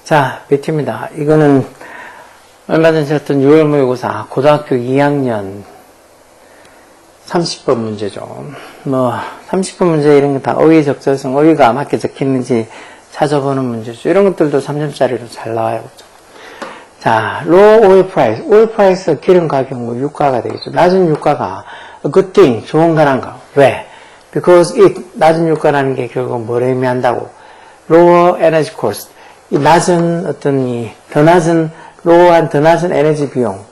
자, 뷰티입니다. 이거는 얼마 전에 했던 6월 모의고사 고등학교 2학년 30번 문제죠. 30번 문제 이런 거 다 어휘 적절성, 어휘가 맞게 적혀있는지 찾아보는 문제죠. 이런 것들도 3점짜리로 잘 나와요. 자, low oil price. oil price, 기름 가격, 유가가 되겠죠. 낮은 유가가 a good thing, 좋은 거란 거. 왜? Because 낮은 유가라는 게 결국 뭘 의미한다고? lower energy cost. 이 낮은 더 낮은 에너지 비용,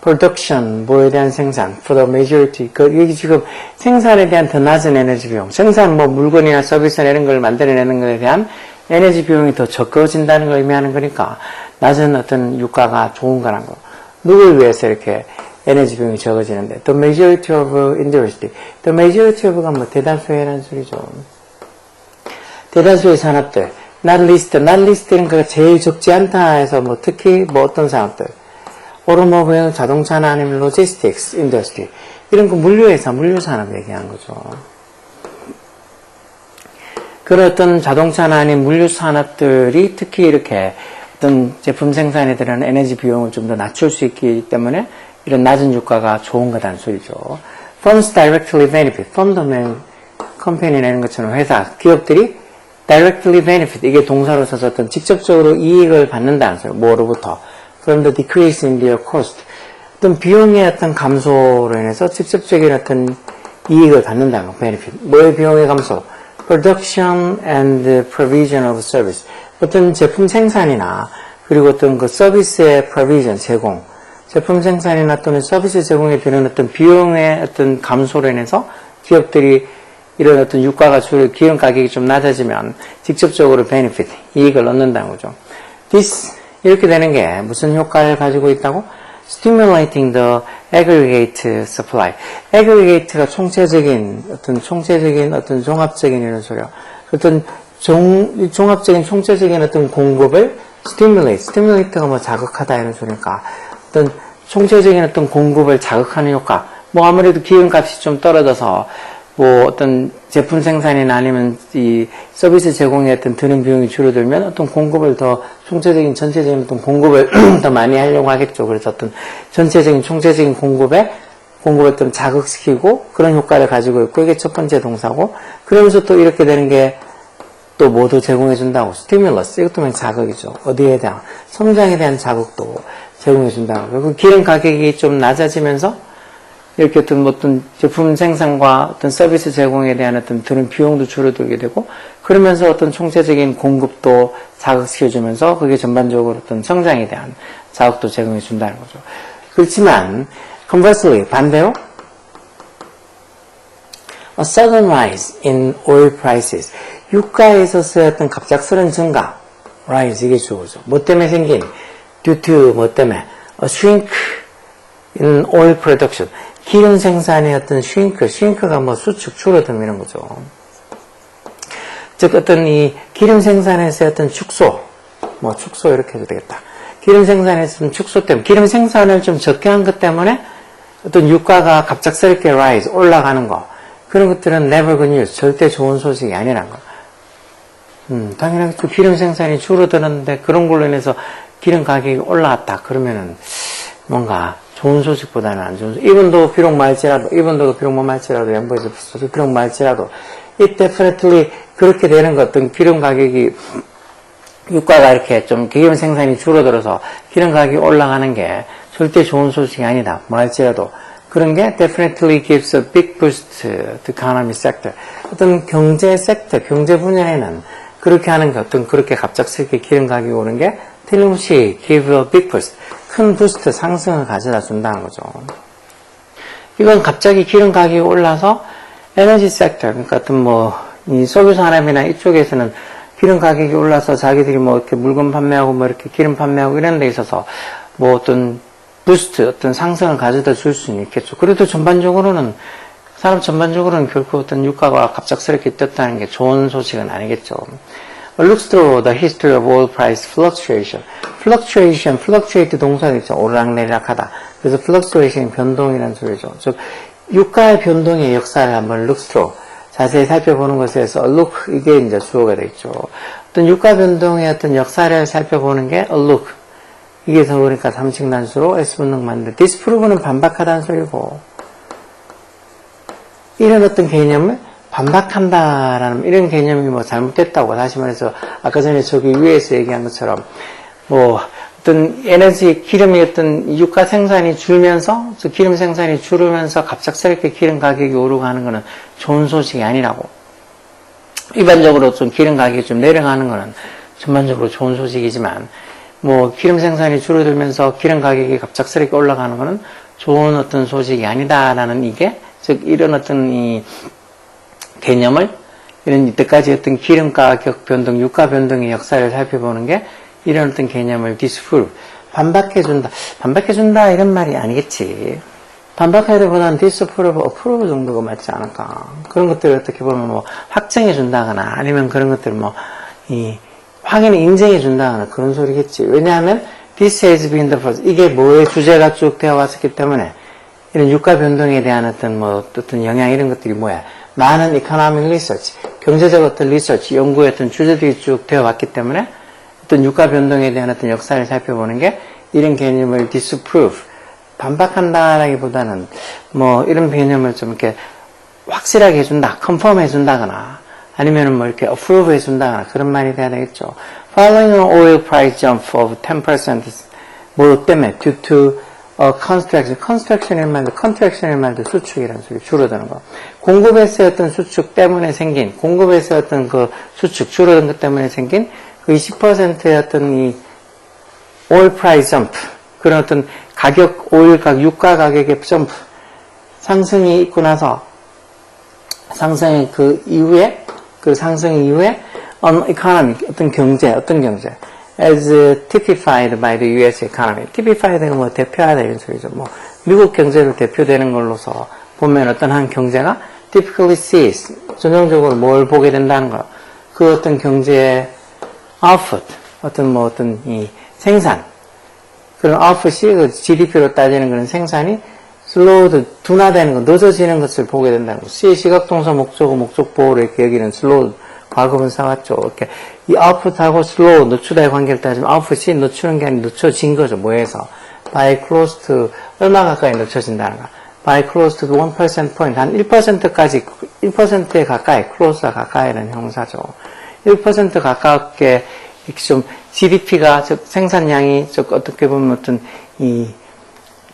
production, 뭐에 대한 생산, for the majority. 여기 지금 생산에 대한 더 낮은 에너지 비용, 생산, 물건이나 서비스나 이런 걸 만들어내는 것에 대한 에너지 비용이 더 적어진다는 걸 의미하는 거니까, 낮은 유가가 좋은 거란 거. 누굴 위해서 이렇게 에너지 비용이 적어지는데, the majority of industry. the majority of가 대다수라는 소리죠. 대다수의 산업들. not list는 그 제일 적지 않다 해서 특히 어떤 산업들. 오토모빌, 자동차나 아니면 logistics industry. 이런 거 물류회사, 물류산업 얘기하는 거죠. 그런 어떤 자동차나 아니면 물류산업들이 특히 이렇게 어떤 제품 생산에 들어가는 에너지 비용을 좀 더 낮출 수 있기 때문에 이런 낮은 유가가 좋은 거다는 소리죠. Firms directly benefit. firm도 컴퍼니 내는 것처럼 회사, 기업들이 directly benefit. 이게 동사로 써서 어떤 직접적으로 이익을 받는다는 소리. 뭐로부터? From the decrease in their cost. 어떤 비용의 어떤 감소로 인해서 직접적인 어떤 이익을 받는다는 거. benefit. 뭐의 비용의 감소? Production and provision of service. 어떤 제품 생산이나 그리고 어떤 그 서비스의 provision, 제공. 제품 생산이나 또는 서비스 제공에 드는 어떤 비용의 어떤 감소로 인해서 기업들이 이런 어떤 유가가 기름 가격이 좀 낮아지면 직접적으로 benefit, 이익을 얻는다는 거죠. This, 이렇게 되는 게 무슨 효과를 가지고 있다고? Stimulating the aggregate supply. aggregate가 총체적인 어떤 종합적인 이런 소리요. 어떤 종합적인 총체적인 어떤 공급을 stimulate가 자극하다 이런 소리니까 어떤 총체적인 어떤 공급을 자극하는 효과. 아무래도 기름값이 좀 떨어져서 어떤 제품 생산이나 아니면 이 서비스 제공에 어떤 드는 비용이 줄어들면 어떤 공급을 더 전체적인 어떤 공급을 더 많이 하려고 하겠죠. 그래서 어떤 총체적인 공급을 좀 자극시키고 그런 효과를 가지고 있고 이게 첫 번째 동사고 그러면서 또 이렇게 되는 게 또 모두 제공해준다고. 스티뮬러스. 이것도 자극이죠. 어디에 대한? 성장에 대한 자극도 제공해준다고. 그리고 기름 가격이 좀 낮아지면서 이렇게 어떤 제품 생산과 어떤 서비스 제공에 대한 어떤 드는 비용도 줄어들게 되고, 그러면서 어떤 총체적인 공급도 자극시켜주면서 그게 전반적으로 어떤 성장에 대한 자극도 제공해준다는 거죠. 그렇지만, conversely, 반대로, a sudden rise in oil prices. 유가에 있어서의 어떤 갑작스런 증가, rise, 이게 주어죠. 뭐 때문에 생긴? due to 뭐 때문에? a shrink in oil production. 기름 생산의 어떤 슈링크가 수축, 줄어듦 이런 거죠. 즉, 어떤 이 기름 생산에서의 어떤 축소 이렇게 해도 되겠다. 기름 생산에서는 축소 때문에, 기름 생산을 좀 적게 한 것 때문에 어떤 유가가 갑작스럽게 rise, 올라가는 거. 그런 것들은 never good news, 절대 좋은 소식이 아니란 거. 당연하겠죠. 기름 생산이 줄어드는데 그런 걸로 인해서 기름 가격이 올라갔다. 그러면은 뭔가 좋은 소식보다는 안 좋은 소식. 이분도 비록 말지라도, 연보에서 비록 말지라도, it definitely 그렇게 되는 것, 어떤 기름 가격이, 유가가 이렇게 좀 기름 생산이 줄어들어서 기름 가격이 올라가는 게 절대 좋은 소식이 아니다. 말지라도. 그런 게 definitely gives a big boost to the economy sector. 어떤 경제 섹터, 경제 분야에는 그렇게 하는 게 어떤 그렇게 갑작스럽게 기름 가격이 오는 게 틀림없이 give a big boost. 큰 부스트, 상승을 가져다 준다는 거죠. 이건 갑자기 기름 가격이 올라서 에너지 섹터, 그러니까 어떤 이 석유 산업이나 이쪽에서는 기름 가격이 올라서 자기들이 이렇게 물건 판매하고 이렇게 기름 판매하고 이런 데 있어서 어떤 부스트, 어떤 상승을 가져다 줄 수는 있겠죠. 그래도 산업 전반적으로는 결코 어떤 유가가 갑작스럽게 뛰었다는 게 좋은 소식은 아니겠죠. looks through the history of oil price fluctuation. fluctuate 동사가 있죠. 오르락내리락하다. 그래서 fluctuation, 변동이라는 소리죠. 즉, 유가의 변동의 역사를 한번 look through, 자세히 살펴보는 것에서 look, 이게 이제 주어가 되겠죠. 어떤 유가 변동의 어떤 역사를 살펴보는 게 look. 이게 더 그러니까 삼식 난수로 S 분능 만들. disprove는 반박하다는 소리고, 이런 어떤 개념을 반박한다라는 이런 개념이 뭐 잘못됐다고, 다시 말해서 아까 전에 저기 위에서 얘기한 것처럼 뭐 어떤 에너지 기름이 어떤 유가 생산이 줄면서 저 기름 생산이 줄으면서 갑작스럽게 기름 가격이 오르고 하는 거는 좋은 소식이 아니라고. 일반적으로 좀 기름 가격이 좀 내려가는 거는 전반적으로 좋은 소식이지만 뭐 기름 생산이 줄어들면서 기름 가격이 갑작스럽게 올라가는 거는 좋은 어떤 소식이 아니다라는 이게, 즉 이런 어떤 이 개념을, 이런 이때까지 어떤 기름 가격 변동, 유가 변동의 역사를 살펴보는 게 이런 어떤 개념을 disprove, 반박해준다. 반박해준다 이런 말이 아니겠지. 반박하기보다는 disprove, approve 정도가 맞지 않을까. 그런 것들을 어떻게 보면 뭐 확정해준다거나 아니면 그런 것들 뭐 이 확인 인정해준다거나 그런 소리겠지. 왜냐하면 this has been the first, 이게 뭐의 주제가 쭉 되어 왔었기 때문에 이런 유가 변동에 대한 어떤 뭐 어떤 영향 이런 것들이 뭐야. 많은 economic research, 경제적 어떤 리서치, 연구의 어떤 주제들이 쭉 되어 왔기 때문에 어떤 유가 변동에 대한 어떤 역사를 살펴보는 게 이런 개념을 disprove, 반박한다라기보다는 뭐 이런 개념을 좀 이렇게 확실하게 해준다, confirm 해준다거나 아니면은 뭐 이렇게 approve 해준다거나 그런 말이 돼야 되겠죠. Following an oil price jump of 10% 뭐 때문에 due to construction의 말도, contraction의 말도 수축이라는 소리, 줄어드는 거. 공급에서의 어떤 수축 때문에 생긴, 공급에서의 어떤 그 수축, 줄어든 것 때문에 생긴 그 10%의 어떤 이 oil price jump, 그런 어떤 가격, 오일 가격, 유가 가격의 점프, 상승이 있고 나서, 상승의 그 이후에, 그 상승 이후에, economy, 어떤 경제, as typified by the US economy. typified가 뭐 대표하다 이런 소리죠. 뭐 미국 경제로 대표되는 걸로서 보면 어떤 한 경제가 typically sees, 전형적으로 뭘 보게 된다는 거. 그 어떤 경제의 output, 어떤 이 생산, 그런 output이 그 GDP로 따지는 그런 생산이 slowed, 둔화되는 거, 늦어지는 것을 보게 된다는 거. C의 시각동사 목적어, 목적보호를 이렇게 여기는 slowed, 과거분 사왔죠. 이렇게 이 output하고 slow, 늦추다의 관계를 따지면 output이 늦추는 게 아니라 늦춰진 거죠. 뭐에서? by close to, 얼마 가까이 늦춰진다는 거. by close to 1% point, 한 1%까지, 1%에 가까이, close가 가까이라는 형사죠. 1% 가깝게, 좀 GDP가, 즉 생산량이, 즉 어떻게 보면 어떤 이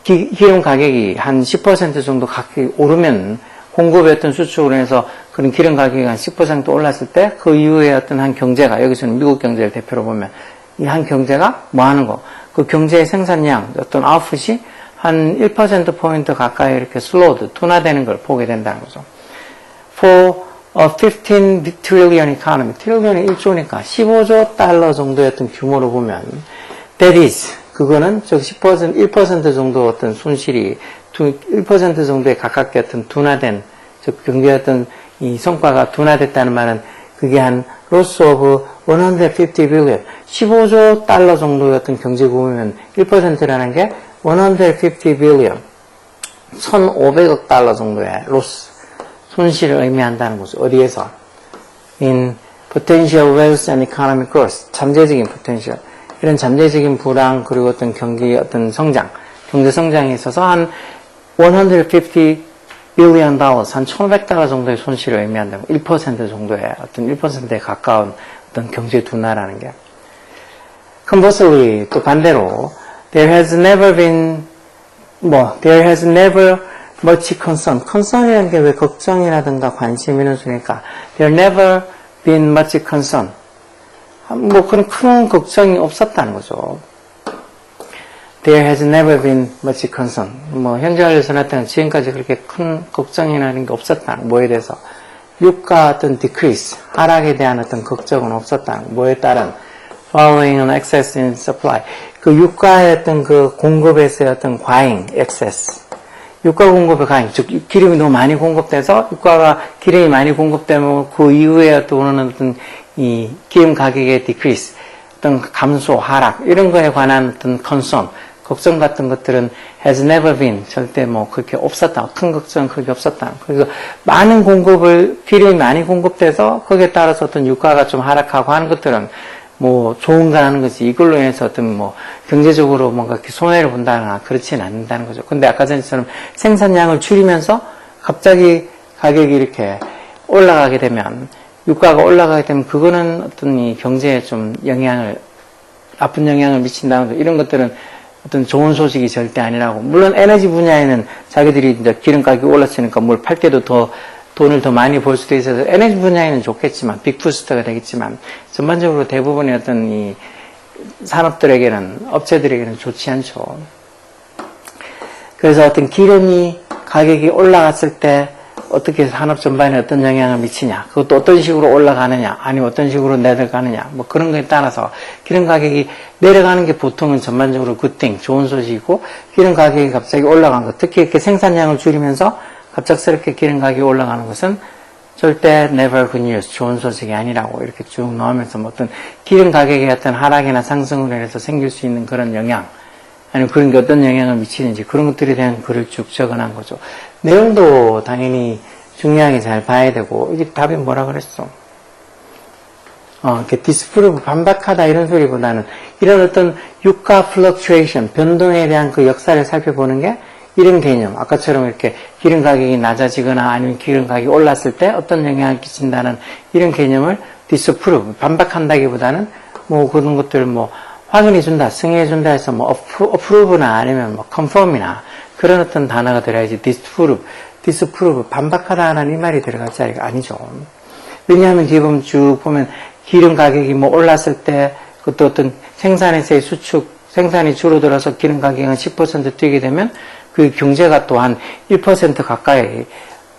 기름 가격이 한 10% 정도 가까이 오르면 공급의 어떤 수축으로 해서 그런 기름 가격이 한 10% 올랐을 때 그 이후에 어떤 한 경제가, 여기서는 미국 경제를 대표로 보면 이 한 경제가 뭐 하는 거, 그 경제의 생산량, 어떤 아웃풋이 한 1%포인트 가까이 이렇게 slowed, 둔화되는 걸 보게 된다는 거죠. For a 15 trillion economy, 트릴리언이 1조니까 15조 달러 정도의 어떤 규모로 보면 that is, 그거는 즉 10%, 1% 정도 어떤 손실이 1% 정도에 가깝게 어떤 둔화된, 즉 경제의 어떤 이 성과가 둔화됐다는 말은 그게 한 loss of 150 billion, 15조 달러 정도의 어떤 경제 구매면 1%라는 게 150 billion, 1,500억 달러 정도의 loss, 손실을 의미한다는 거죠. 어디에서? In potential wealth and economic growth, 잠재적인 potential, 이런 잠재적인 불황 그리고 어떤 경기 어떤 성장, 경제 성장에 있어서 한 150 billion dollars, 한 1,500달러 정도의 손실을 의미한다고. 1% 정도의 어떤 1%에 가까운 어떤 경제 둔화라는 게. Conversely, 또 반대로 there has never much concern. concern이라는 게 왜 걱정이라든가 관심 이런 소리니까 there never been much concern. 뭐 그런 큰 걱정이 없었다는 거죠. There has never been much concern. 뭐 현재 완료에서 나타난 지금까지 그렇게 큰 걱정이라는 게 없었다는, 뭐에 대해서? 유가 어떤 decrease, 하락에 대한 어떤 걱정은 없었다는, 뭐에 따른? Following an excess in supply. 그 유가의 어떤 그 공급에서의 어떤 과잉, excess. 유가 공급의 과잉, 즉 기름이 너무 많이 공급돼서 유가가 기름이 많이 공급되면 그 이후에 또 오는 어떤 이 기름 가격의 decrease, 어떤 감소, 하락 이런 거에 관한 어떤 concern 걱정 같은 것들은 has never been, 절대 뭐 그렇게 없었다. 큰 걱정은 그렇게 없었다. 그래서 많은 기름이 많이 공급돼서 거기에 따라서 어떤 유가가 좀 하락하고 하는 것들은 뭐 좋은가 하는 거지. 이걸로 인해서 어떤 뭐 경제적으로 뭔가 이렇게 손해를 본다거나 그렇지는 않는다는 거죠. 근데 아까 전처럼 생산량을 줄이면서 갑자기 가격이 이렇게 올라가게 되면, 유가가 올라가게 되면 그거는 어떤 이 경제에 좀 나쁜 영향을 미친다는 거, 이런 것들은 어떤 좋은 소식이 절대 아니라고. 물론 에너지 분야에는 자기들이 이제 기름 가격이 올랐으니까 뭘 팔 때도 더 돈을 더 많이 벌 수도 있어서 에너지 분야에는 좋겠지만, 빅부스터가 되겠지만, 전반적으로 대부분의 어떤 이 산업들에게는, 업체들에게는 좋지 않죠. 그래서 어떤 기름이 가격이 올라갔을 때 어떻게 산업 전반에 어떤 영향을 미치냐, 그것도 어떤 식으로 올라가느냐, 아니면 어떤 식으로 내려가느냐, 뭐 그런 거에 따라서 기름 가격이 내려가는 게 보통은 전반적으로 굿띵, 좋은 소식이고, 기름 가격이 갑자기 올라간 것, 특히 이렇게 생산량을 줄이면서 갑작스럽게 기름 가격이 올라가는 것은 절대 never good news, 좋은 소식이 아니라고 이렇게 쭉 나오면서 뭐 어떤 기름 가격의 어떤 하락이나 상승으로 인해서 생길 수 있는 그런 영향, 아니면 그런 게 어떤 영향을 미치는지 그런 것들에 대한 글을 쭉 적어놓은 거죠. 내용도 당연히 중요하게 잘 봐야 되고, 이게 답이 뭐라 그랬어? 이렇게 디스프루브, 반박하다 이런 소리보다는 이런 어떤 유가 플럭추에이션, 변동에 대한 그 역사를 살펴보는 게 이런 개념, 아까처럼 이렇게 기름 가격이 낮아지거나 아니면 기름 가격이 올랐을 때 어떤 영향을 끼친다는 이런 개념을 디스프루브, 반박한다기보다는 뭐 그런 것들 뭐 확인해준다, 승인해준다 해서 뭐 approve나 아니면 뭐 confirm이나 그런 어떤 단어가 들어야지 disprove, 반박하다는 이 말이 들어갈 자리가 아니죠. 왜냐하면 지금 쭉 보면 기름 가격이 뭐 올랐을 때 그것도 어떤 생산에서의 생산이 줄어들어서 기름 가격이 한 10% 뛰게 되면 그 경제가 또 한 1% 가까이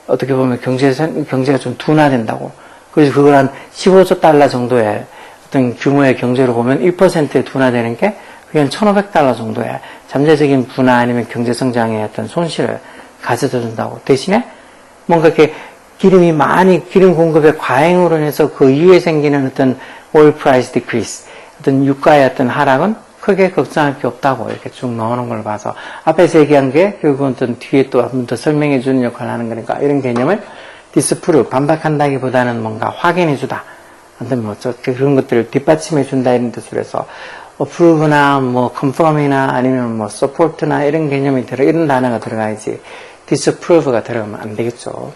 어떻게 보면 경제가 좀 둔화된다고. 그래서 그걸 한 15조 달러 정도의 어떤 규모의 경제로 보면 1%에 둔화되는 게 그게 한 1,500달러 정도의 잠재적인 분화 아니면 경제 성장의 어떤 손실을 가져다 준다고. 대신에 뭔가 이렇게 기름 공급의 과잉으로 인해서 그 이후에 생기는 어떤 oil price decrease, 어떤 유가의 어떤 하락은 크게 걱정할 게 없다고 이렇게 쭉 나오는 걸 봐서 앞에서 얘기한 게 결국은 어떤 뒤에 또 한 번 더 설명해 주는 역할을 하는 거니까 이런 개념을 disprove, 반박한다기보다는 뭔가 확인해 주다. 어떤 뭐 그런 것들을 뒷받침해 준다 이런 뜻으로 해서 approve나 뭐 confirm이나 아니면 뭐 support나 이런 개념이 이런 단어가 들어가야지 disapprove가 들어가면 안 되겠죠.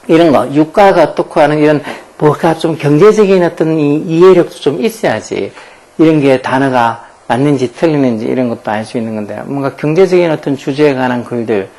이런 거 유가가 어떻고 하는 이런 뭐가 좀 경제적인 어떤 이해력도 좀 있어야지 이런 게 단어가 맞는지 틀리는지 이런 것도 알 수 있는 건데, 뭔가 경제적인 어떤 주제에 관한 글들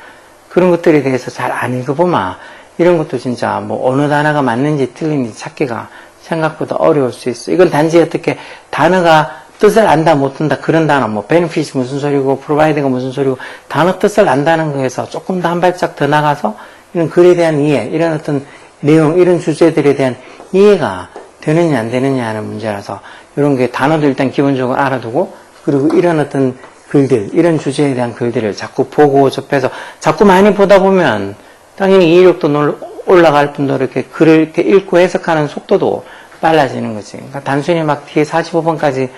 그런 것들에 대해서 잘 안 읽어보면 이런 것도 진짜 뭐 어느 단어가 맞는지 틀리는지 찾기가 생각보다 어려울 수 있어. 이건 단지 어떻게 단어가 뜻을 안다 못한다 그런 단어, 뭐 benefit이 무슨 소리고 provide가 무슨 소리고 단어 뜻을 안다는 거에서 조금 더 한 발짝 더 나가서 이런 글에 대한 이해, 이런 어떤 내용, 이런 주제들에 대한 이해가 되느냐 안 되느냐 하는 문제라서 이런 게 단어도 일단 기본적으로 알아두고, 그리고 이런 어떤 글들, 이런 주제에 대한 글들을 자꾸 보고 접해서 자꾸 많이 보다 보면 당연히 이해력도 올라갈 뿐더러 이렇게 글을 이렇게 읽고 해석하는 속도도 빨라지는 거지. 그러니까 단순히 막 뒤에 45번까지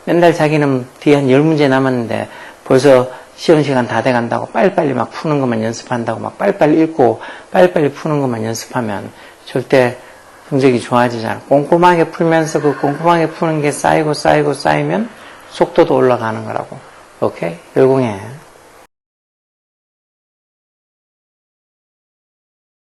맨날 자기는 뒤에 한 10문제 남았는데 벌써 시험 시간 다 돼간다고 빨리빨리 막 푸는 것만 연습한다고 막 빨리빨리 읽고 빨리빨리 푸는 것만 연습하면 절대 성적이 좋아지지 않아. 꼼꼼하게 풀면서 그 꼼꼼하게 푸는 게 쌓이면 속도도 올라가는 거라고. 오케이? 열공해.